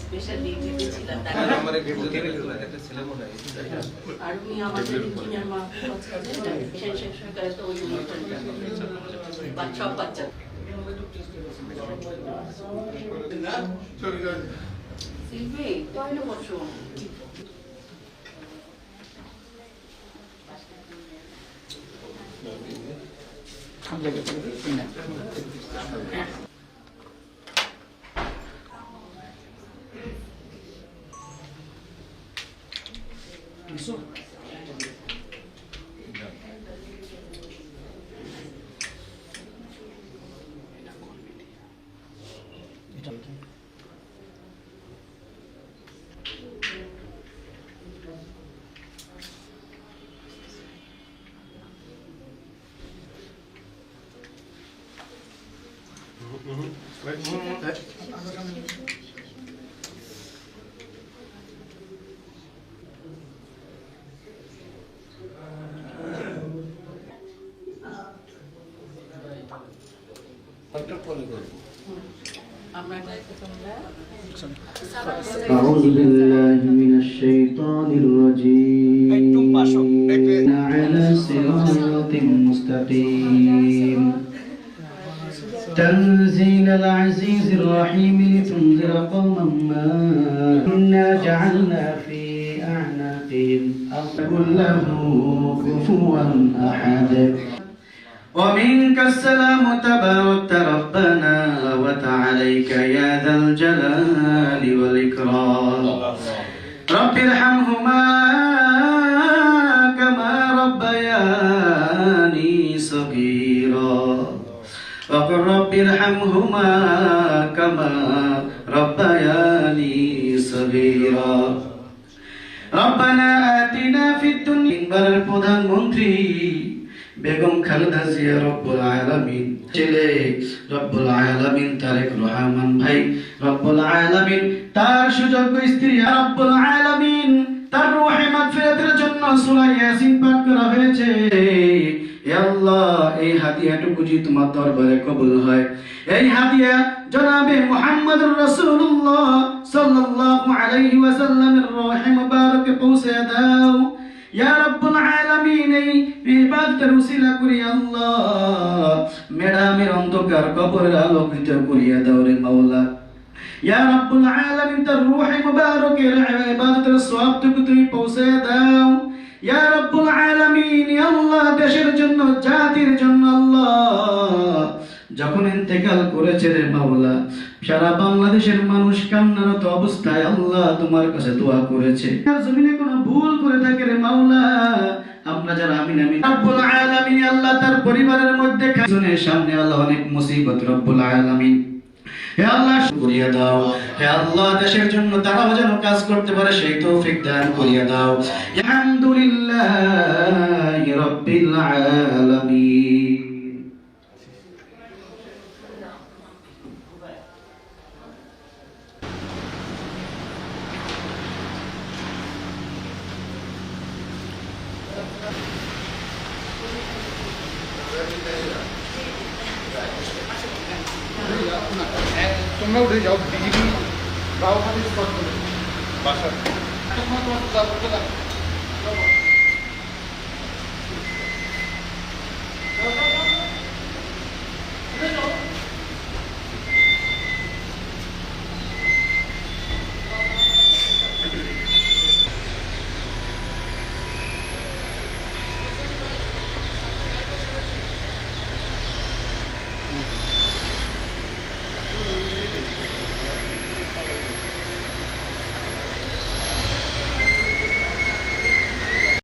special ডিউটিতে ছিলাম আর উনি আমাদের ইঞ্জিনিয়ার মাহফুজ শেষ সরকারে তো ওই সব বাচ্চা সিলভি তাহলে বসো أعوذ بالله من الشيطان الرجيم على صراط مستقيم تنزيل العزيز الرحيم لتنذر قوما ما إنا جعلنا في أعناقهم أغلى له كفوا أحد ومنك السلام تباركت ربنا وتعاليك يا ذا الجلال والإكرام رب ارحمهما كما ربياني صغيرا وقل رب ارحمهما كما ربياني صغيرا ربنا آتنا في الدنيا প্রধানমন্ত্রী বেগম খালেদা জিয়া রব্বুল আলামিন ছেলে রব্বুল আলামিন তারেক রহমান ভাই রব্বুল আলামিন তার সুযোগ্য স্ত্রী রব্বুল আলামিন তার রূহে মাগফিরাতের জন্য সূরা ইয়াসিন পাঠ করা হয়েছে হে আল্লাহ এই হাদিয়াটুকু যদি তোমার দরবারে কবুল হয় এই হাদিয়া জনাবে মুহাম্মদুর রাসূলুল্লাহ সাল্লাল্লাহু আলাইহি ওয়াসাল্লামের রূহে মুবারকে পৌঁছে দাও ইয়া রাব্বুল আলামিন এই ইবাদতের উসিলা করি আল্লাহ মেডামের অন্ধকার কবরের আলোকিত করিয়া দাও রে মাওলা ইয়া রাব্বুল আলামিন তার রূহে মুবারকের ইবাদতের সওয়াবটুকু তুমি পৌঁছে দাও ইয়া রাব্বুল আলামিন ইয়া আল্লাহ দেশের জন্য জাতির জন্য আল্লাহ যখন ইন্তেকাল করেছে রে মাওলা সারা বাংলাদেশের মানুষ কান্নারত অবস্থায় আল্লাহ তোমার কাছে দোয়া করেছে আর জমিনে কোনো ভুল করে থাকে রে মাওলা আমরা যারা আমিন আমিন রব্বুল আলামিন আল্লাহ তার পরিবারের মধ্যে শুনে সামনে আল্লাহ অনেক মুসিবত রব্বুল আলামিন হে আল্লাহ করিয়া দাও হে আল্লাহ দেশের জন্য তারাও যেন কাজ করতে পারে সেই তৌফিক দান করিয়া দাও আলহামদুলিল্লাহি রাব্বিল আলামিন তোমরা উঠে যাও বিজেপি বাবু খালি বাসা